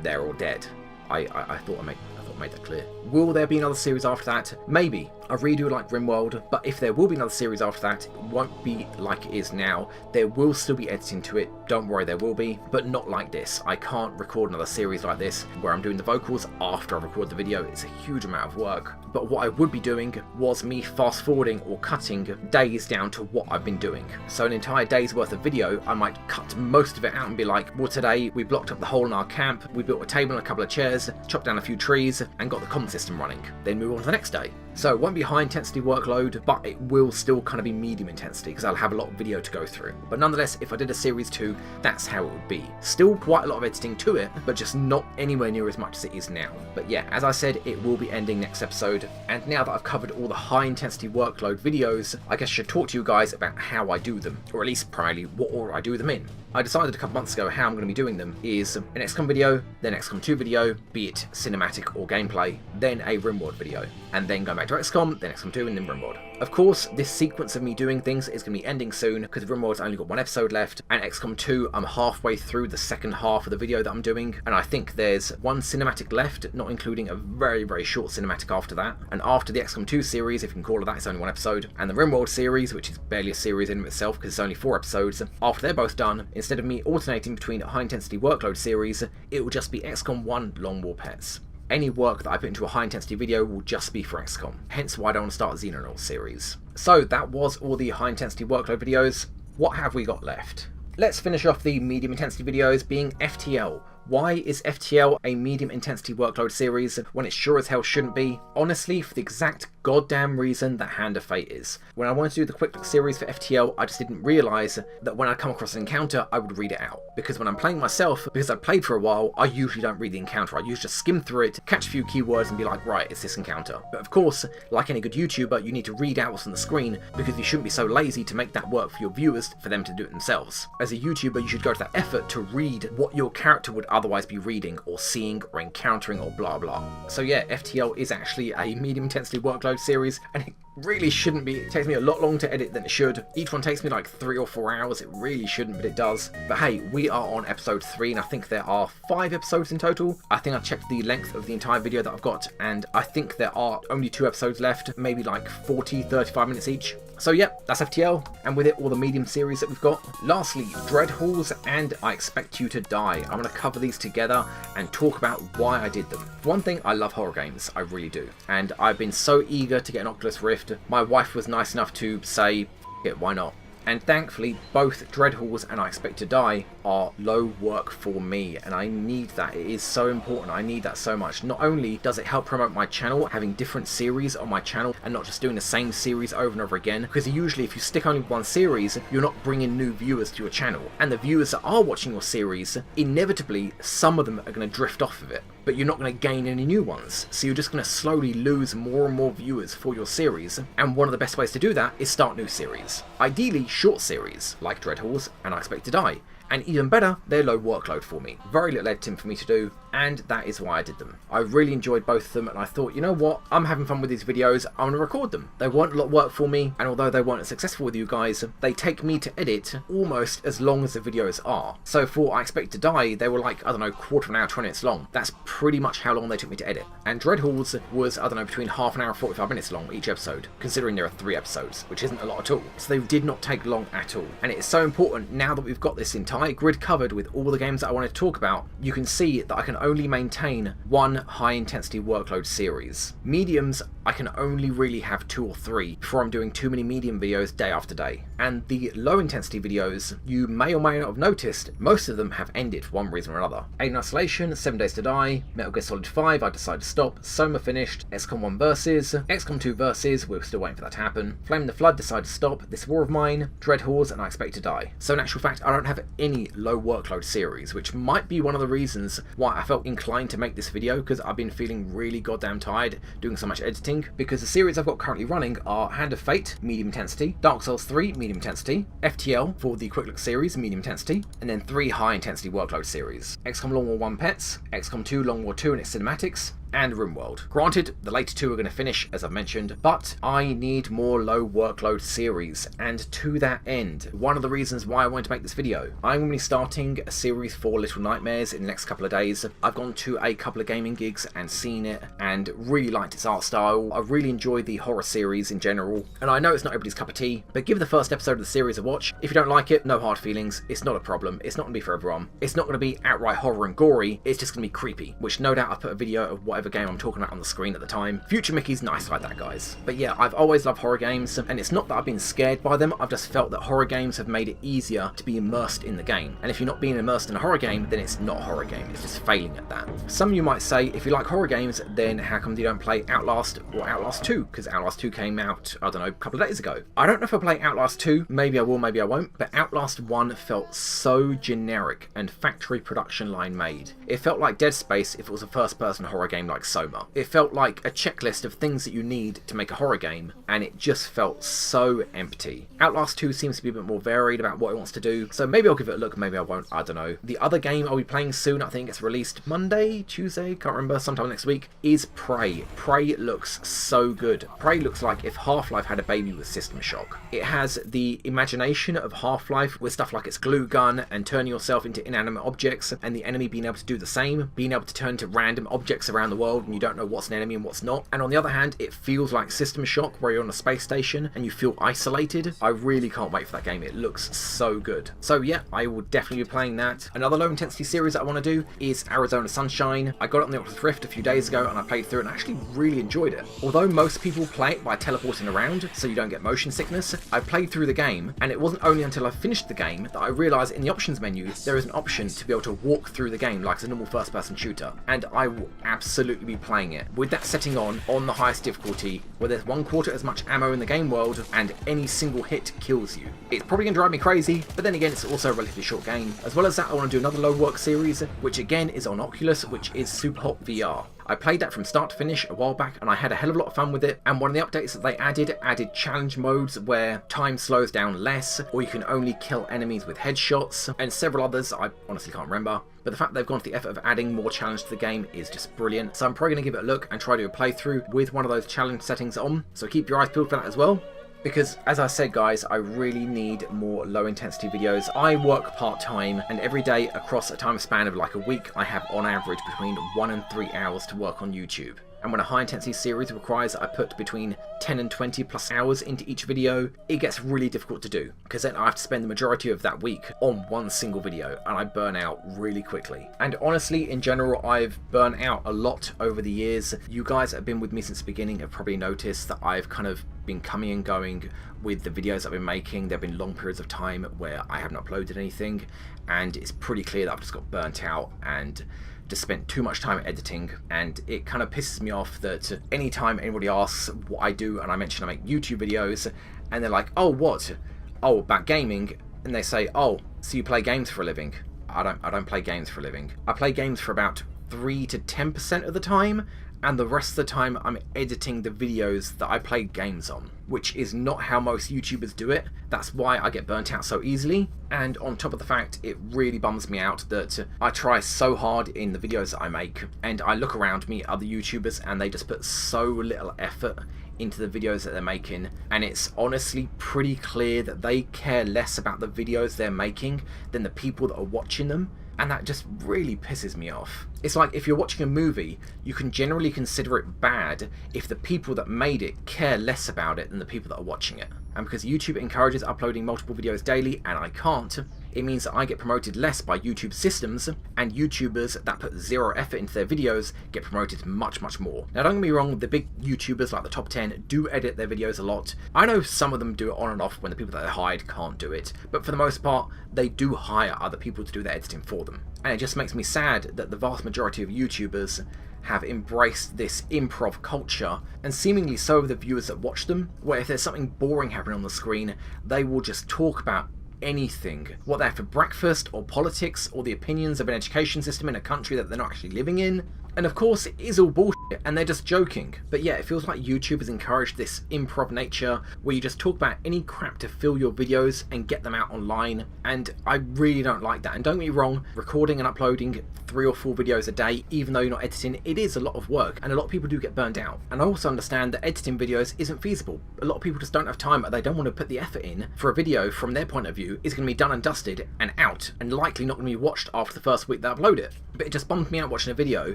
They're all dead. I thought I made that clear. Will there be another series after that? Maybe. I really do like Rimworld, but if there will be another series after that, it won't be like it is now. There will still be editing to it, don't worry, there will be, but not like this. I can't record another series like this where I'm doing the vocals after I record the video. It's a huge amount of work. But what I would be doing was me fast forwarding or cutting days down to what I've been doing. So an entire day's worth of video, I might cut most of it out and be like, well, today we blocked up the hole in our camp, we built a table and a couple of chairs, chopped down a few trees, and got the comm system running. Then move on to the next day. So it won't be high intensity workload, but it will still kind of be medium intensity because I'll have a lot of video to go through. But nonetheless, if I did a series 2, that's how it would be. Still quite a lot of editing to it, but just not anywhere near as much as it is now. But yeah, as I said, it will be ending next episode. And now that I've covered all the high intensity workload videos, I guess I should talk to you guys about how I do them, or at least primarily what order I do them in. I decided a couple months ago how I'm going to be doing them is an XCOM video, then XCOM 2 video, be it cinematic or gameplay, then a Rimworld video, and then going back to XCOM, then XCOM 2, and then Rimworld. Of course, this sequence of me doing things is going to be ending soon because Rimworld's only got 1 episode left, and XCOM 2, I'm halfway through the second half of the video that I'm doing, and I think there's 1 cinematic left, not including a very, very short cinematic after that. And after the XCOM 2 series, if you can call it that, it's only 1 episode, and the Rimworld series, which is barely a series in itself because it's only 4 episodes, after they're both done, instead of me alternating between a high intensity workload series, it will just be XCOM 1 Long War Pets. Any work that I put into a high intensity video will just be for XCOM, hence why I don't want to start a Xenonauts series. So that was all the high intensity workload videos. What have we got left? Let's finish off the medium intensity videos, being FTL. Why is FTL a medium intensity workload series when it sure as hell shouldn't be? Honestly, for the exact goddamn reason that Hand of Fate is. When I wanted to do the quick look series for FTL, I just didn't realise that when I come across an encounter, I would read it out. Because when I'm playing myself, because I've played for a while, I usually don't read the encounter. I usually just skim through it, catch a few keywords and be like, right, it's this encounter. But of course, like any good YouTuber, you need to read out what's on the screen because you shouldn't be so lazy to make that work for your viewers for them to do it themselves. As a YouTuber, you should go to that effort to read what your character would otherwise be reading or seeing or encountering or blah blah. So yeah, FTL is actually a medium intensity workload series, and it really shouldn't be. It takes me a lot longer to edit than it should. Each one takes me like 3 or 4 hours. It really shouldn't, but it does. But hey, we are on episode 3, and I think there are 5 episodes in total. I think I checked the length of the entire video that I've got, and I think there are only 2 episodes left, maybe like 40-35 minutes each. So yeah, that's FTL, and with it all the medium series that we've got. Lastly, Dreadhalls and I Expect You to Die. I'm going to cover these together and talk about why I did them. For one thing, I love horror games, I really do, and I've been so eager to get an Oculus Rift. My wife was nice enough to say, yeah, why not? And thankfully, both Dreadhalls and I Expect to Die are low work for me, and I need that. It is so important. I need that so much. Not only does it help promote my channel, having different series on my channel and not just doing the same series over and over again, because usually if you stick only with one series, you're not bringing new viewers to your channel. And the viewers that are watching your series, inevitably, some of them are going to drift off of it, but you're not going to gain any new ones. So you're just going to slowly lose more and more viewers for your series. And one of the best ways to do that is start new series. Ideally, short series, like Dreadhalls and I Expect to Die. And even better, they're low workload for me. Very little editing for me to do, and that is why I did them. I really enjoyed both of them, and I thought, you know what, I'm having fun with these videos, I'm going to record them. They weren't a lot of work for me, and although they weren't as successful with you guys, they take me to edit almost as long as the videos are. So for I Expect to Die, they were like, I don't know, quarter of an hour, 20 minutes long. That's pretty much how long they took me to edit. And Dreadhalls was, I don't know, between half an hour and 45 minutes long each episode, considering there are 3 episodes, which isn't a lot at all. So they did not take long at all. And it's so important now that we've got this entire grid covered with all the games that I wanted to talk about, you can see that I can only maintain one high intensity workload series. Mediums, I can only really have 2 or 3 before I'm doing too many medium videos day after day. And the low intensity videos, you may or may not have noticed, most of them have ended for one reason or another. Alien Isolation, 7 Days to Die, Metal Gear Solid 5, I decided to stop, Soma finished, XCOM 1 Versus, XCOM 2 Versus, we're still waiting for that to happen, Flame in the Flood, decided to stop, This War of Mine, Dreadhalls, and I Expect to Die. So in actual fact, I don't have any low workload series, which might be one of the reasons why I felt inclined to make this video, because I've been feeling really goddamn tired doing so much editing, because the series I've got currently running are Hand of Fate, medium intensity, Dark Souls 3, medium intensity, FTL for the quick look series, medium intensity, and then 3 high intensity workload series, XCOM Long War 1 Pets, XCOM 2 Long War 2 and its cinematics, and Rimworld. Granted, the later 2 are going to finish, as I've mentioned, but I need more low workload series, and to that end, one of the reasons why I wanted to make this video, I'm going to be starting a series for Little Nightmares in the next couple of days. I've gone to a couple of gaming gigs and seen it, and really liked its art style. I really enjoy the horror series in general, and I know it's not everybody's cup of tea, but give the first episode of the series a watch. If you don't like it, no hard feelings, it's not a problem, it's not going to be for everyone. It's not going to be outright horror and gory, it's just going to be creepy, which no doubt I'll put a video of whatever game I'm talking about on the screen at the time. Future Mickey's nice like that, guys. But yeah, I've always loved horror games, and it's not that I've been scared by them, I've just felt that horror games have made it easier to be immersed in the game. And if you're not being immersed in a horror game, then it's not a horror game, it's just failing at that. Some of you might say, if you like horror games, then how come you don't play Outlast or Outlast 2? Because Outlast 2 came out, I don't know, a couple of days ago. I don't know if I'll play Outlast 2, maybe I will, maybe I won't, but Outlast 1 felt so generic and factory production line made. It felt like Dead Space if it was a first-person horror game like Soma. It felt like a checklist of things that you need to make a horror game, and it just felt so empty. Outlast 2 seems to be a bit more varied about what it wants to do, so maybe I'll give it a look, maybe I won't, I don't know. The other game I'll be playing soon, I think it's released Monday, Tuesday, can't remember, sometime next week, is Prey. Prey looks so good. Prey looks like if Half-Life had a baby with System Shock. It has the imagination of Half-Life with stuff like its glue gun and turning yourself into inanimate objects, and the enemy being able to do the same, being able to turn to random objects around the world and you don't know what's an enemy and what's not. And on the other hand, it feels like System Shock, where you're on a space station and you feel isolated. I really can't wait for that game. It looks so good. So yeah, I will definitely be playing that. Another low intensity series that I want to do is Arizona Sunshine. I got it on the Oculus Rift a few days ago and I played through it and actually really enjoyed it. Although most people play it by teleporting around so you don't get motion sickness, I played through the game and it wasn't only until I finished the game that I realised in the options menu there is an option to be able to walk through the game like it's a normal first person shooter, and I will absolutely be playing it with that setting on the highest difficulty, where there's 1/4 as much ammo in the game world and any single hit kills you. It's probably going to drive me crazy, but then again it's also a relatively short game. As well as that, I want to do another low work series, which again is on Oculus, which is Superhot VR. I played that from start to finish a while back and I had a hell of a lot of fun with it, and one of the updates that they added challenge modes where time slows down less, or you can only kill enemies with headshots, and several others I honestly can't remember. But the fact they've gone to the effort of adding more challenge to the game is just brilliant, so I'm probably going to give it a look and try to do a playthrough with one of those challenge settings on, so keep your eyes peeled for that as well. Because, as I said guys, I really need more low intensity videos. I work part-time, and every day across a time span of like a week, I have on average between 1 and 3 hours to work on YouTube. And when a high intensity series requires I put between 10 and 20 plus hours into each video, it gets really difficult to do, because then I have to spend the majority of that week on one single video and I burn out really quickly. And honestly, in general, I've burnt out a lot over the years. You guys that have been with me since the beginning have probably noticed that I've kind of been coming and going with the videos I've been making. There have been long periods of time where I haven't uploaded anything, and it's pretty clear that I've just got burnt out and just spent too much time editing, and it kind of pisses me off that anytime anybody asks what I do and I mention I make YouTube videos and they're like, oh what? Oh, about gaming, and they say, oh, so you play games for a living? I don't play games for a living. I play games for about 3 to 10% of the time, and the rest of the time I'm editing the videos that I play games on, which is not how most YouTubers do it. That's why I get burnt out so easily, and on top of the fact, it really bums me out that I try so hard in the videos that I make, and I look around me at other YouTubers and they just put so little effort into the videos that they're making, and it's honestly pretty clear that they care less about the videos they're making than the people that are watching them. And that just really pisses me off. It's like if you're watching a movie, you can generally consider it bad if the people that made it care less about it than the people that are watching it. And because YouTube encourages uploading multiple videos daily and I can't, it means that I get promoted less by YouTube systems, and YouTubers that put zero effort into their videos get promoted much, much more. Now don't get me wrong, the big YouTubers like the top 10 do edit their videos a lot. I know some of them do it on and off when the people that they hired can't do it, but for the most part, they do hire other people to do their editing for them. And it just makes me sad that the vast majority of YouTubers have embraced this improv culture, and seemingly so have the viewers that watch them, where if there's something boring happening on the screen, they will just talk about anything, what they have for breakfast, or politics, or the opinions of an education system in a country that they're not actually living in. And of course it is all bullshit and they're just joking. But yeah, it feels like YouTube has encouraged this improv nature where you just talk about any crap to fill your videos and get them out online, and I really don't like that. And don't get me wrong, recording and uploading 3 or 4 videos a day, even though you're not editing, it is a lot of work, and a lot of people do get burned out. And I also understand that editing videos isn't feasible. A lot of people just don't have time, or they don't want to put the effort in for a video from their point of view is going to be done and dusted and out, and likely not going to be watched after the first week they upload it. But it just bums me out watching a video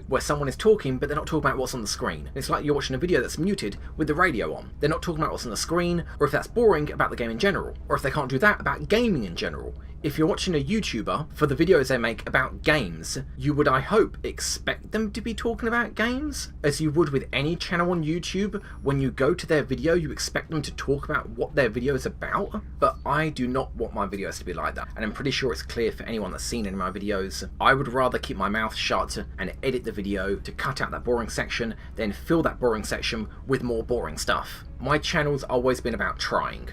where someone is talking but they're not talking about what's on the screen. It's like you're watching a video that's muted with the radio on. They're not talking about what's on the screen, or if that's boring, about the game in general, or if they can't do that, about gaming in general. If you're watching a YouTuber for the videos they make about games, you would, I hope, expect them to be talking about games, as you would with any channel on YouTube. When you go to their video, you expect them to talk about what their video is about. But I do not want my videos to be like that, and I'm pretty sure it's clear for anyone that's seen any of my videos. I would rather keep my mouth shut and edit the video to cut out that boring section, then fill that boring section with more boring stuff. My channel's always been about trying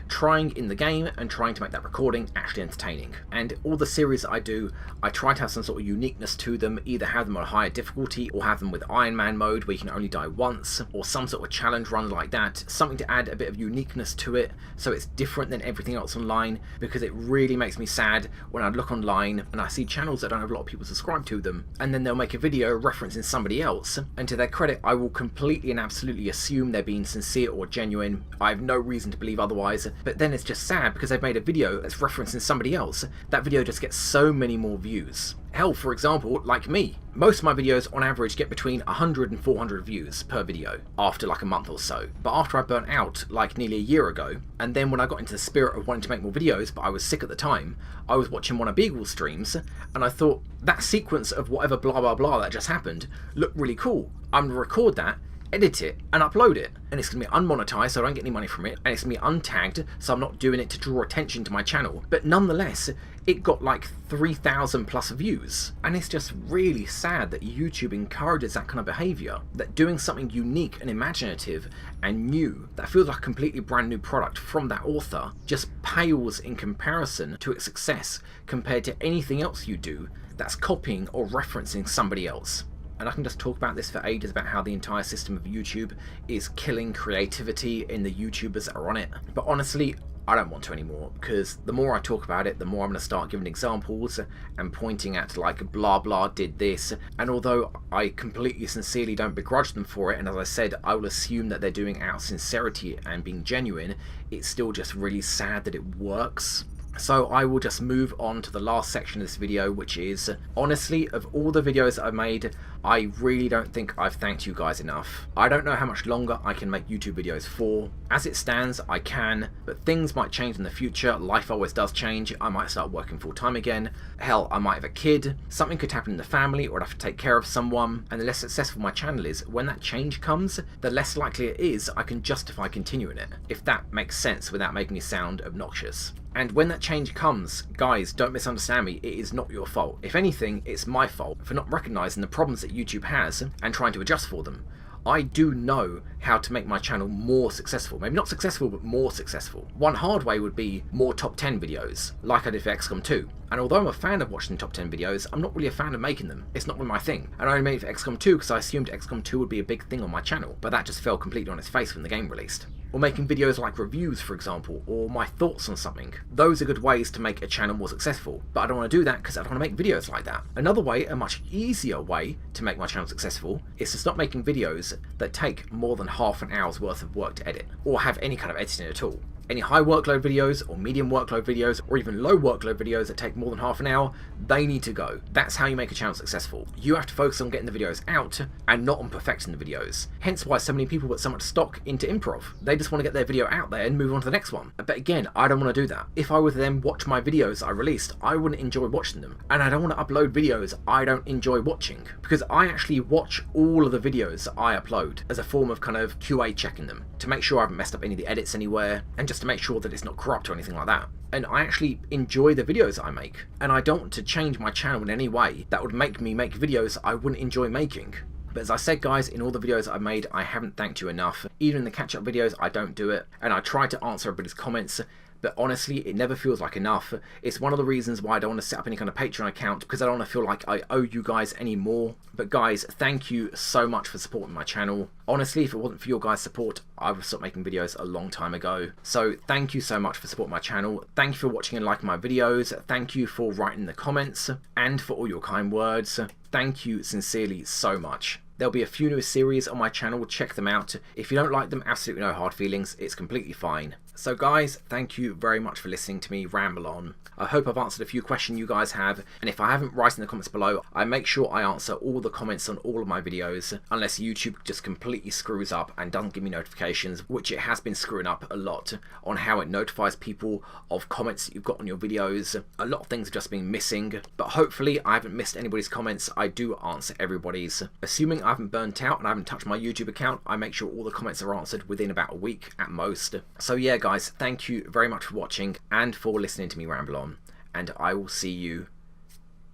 in the game and trying to make that recording actually entertaining. And all the series that I do, I try to have some sort of uniqueness to them, either have them on higher difficulty or have them with Iron Man mode where you can only die once, or some sort of challenge run like that, something to add a bit of uniqueness to it so it's different than everything else online, because it really makes me sad when I look online and I see channels that don't have a lot of people subscribed to them, and then they'll make a video referencing somebody else, and to their credit I will completely and absolutely assume they're being sincere or genuine. I have no reason to believe otherwise, but then it's just sad because they've made a video that's referencing somebody else. That video just gets so many more views. Hell, for example, like me, most of my videos on average get between 100 and 400 views per video after like a month or so. But after I burnt out like nearly a year ago, and then when I got into the spirit of wanting to make more videos, but I was sick at the time, I was watching one of Beagle's streams, and I thought that sequence of whatever blah blah blah that just happened looked really cool. I'm going to record that, edit it, and upload it. And it's going to be unmonetized, so I don't get any money from it, and it's going to be untagged, so I'm not doing it to draw attention to my channel. But nonetheless, it got like 3,000 plus views. And it's just really sad that YouTube encourages that kind of behaviour, that doing something unique and imaginative and new, that feels like a completely brand new product from that author, just pales in comparison to its success compared to anything else you do that's copying or referencing somebody else. And I can just talk about this for ages, about how the entire system of YouTube is killing creativity in the YouTubers that are on it. But honestly, I don't want to anymore, because the more I talk about it, the more I'm going to start giving examples and pointing at like blah blah did this. And although I completely sincerely don't begrudge them for it, and as I said, I will assume that they're doing it out of sincerity and being genuine, it's still just really sad that it works. So I will just move on to the last section of this video, which is, honestly, of all the videos that I've made, I really don't think I've thanked you guys enough. I don't know how much longer I can make YouTube videos for. As it stands, I can, but things might change in the future. Life always does change. I might start working full time again. Hell, I might have a kid. Something could happen in the family, or I'd have to take care of someone. And the less successful my channel is, when that change comes, the less likely it is I can justify continuing it, if that makes sense without making me sound obnoxious. And when that change comes, guys, don't misunderstand me, it is not your fault. If anything, it's my fault for not recognising the problems that YouTube has and trying to adjust for them. I do know how to make my channel more successful. Maybe not successful, but more successful. One hard way would be more top 10 videos, like I did for XCOM 2. And although I'm a fan of watching top 10 videos, I'm not really a fan of making them. It's not really my thing. And I only made it for XCOM 2 because I assumed XCOM 2 would be a big thing on my channel, but that just fell completely on its face when the game released. Or making videos like reviews, for example, or my thoughts on something. Those are good ways to make a channel more successful, but I don't want to do that because I don't want to make videos like that. Another way, a much easier way to make my channel successful, is to stop making videos that take more than half an hour's worth of work to edit, or have any kind of editing at all. Any high workload videos, or medium workload videos, or even low workload videos that take more than half an hour, they need to go. That's how you make a channel successful. You have to focus on getting the videos out, and not on perfecting the videos. Hence why so many people put so much stock into improv. They just want to get their video out there and move on to the next one. But again, I don't want to do that. If I were to then watch my videos I released, I wouldn't enjoy watching them. And I don't want to upload videos I don't enjoy watching. Because I actually watch all of the videos I upload as a form of kind of QA checking them, to make sure I haven't messed up any of the edits anywhere, and just to make sure that it's not corrupt or anything like that. And I actually enjoy the videos that I make, and I don't want to change my channel in any way that would make me make videos I wouldn't enjoy making. But as I said, guys, in all the videos I've made, I haven't thanked you enough. Even in the catch-up videos, I don't do it, and I try to answer everybody's comments, but honestly, it never feels like enough. It's one of the reasons why I don't want to set up any kind of Patreon account, because I don't want to feel like I owe you guys any more. But guys, thank you so much for supporting my channel. Honestly, if it wasn't for your guys' support, I would have stopped making videos a long time ago. So thank you so much for supporting my channel. Thank you for watching and liking my videos. Thank you for writing the comments, and for all your kind words. Thank you sincerely so much. There'll be a few new series on my channel, check them out. If you don't like them, absolutely no hard feelings, it's completely fine. So guys, thank you very much for listening to me ramble on. I hope I've answered a few questions you guys have, and if I haven't, write in the comments below. I make sure I answer all the comments on all of my videos, unless YouTube just completely screws up and doesn't give me notifications, which it has been screwing up a lot, on how it notifies people of comments that you've got on your videos. A lot of things have just been missing, but hopefully I haven't missed anybody's comments. I do answer everybody's. Assuming I haven't burnt out and I haven't touched my YouTube account, I make sure all the comments are answered within about a week at most. So yeah guys, thank you very much for watching and for listening to me ramble on, and I will see you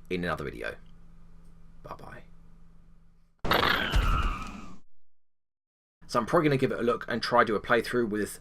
in another video. Bye bye. So I'm probably going to give it a look and try to do a playthrough with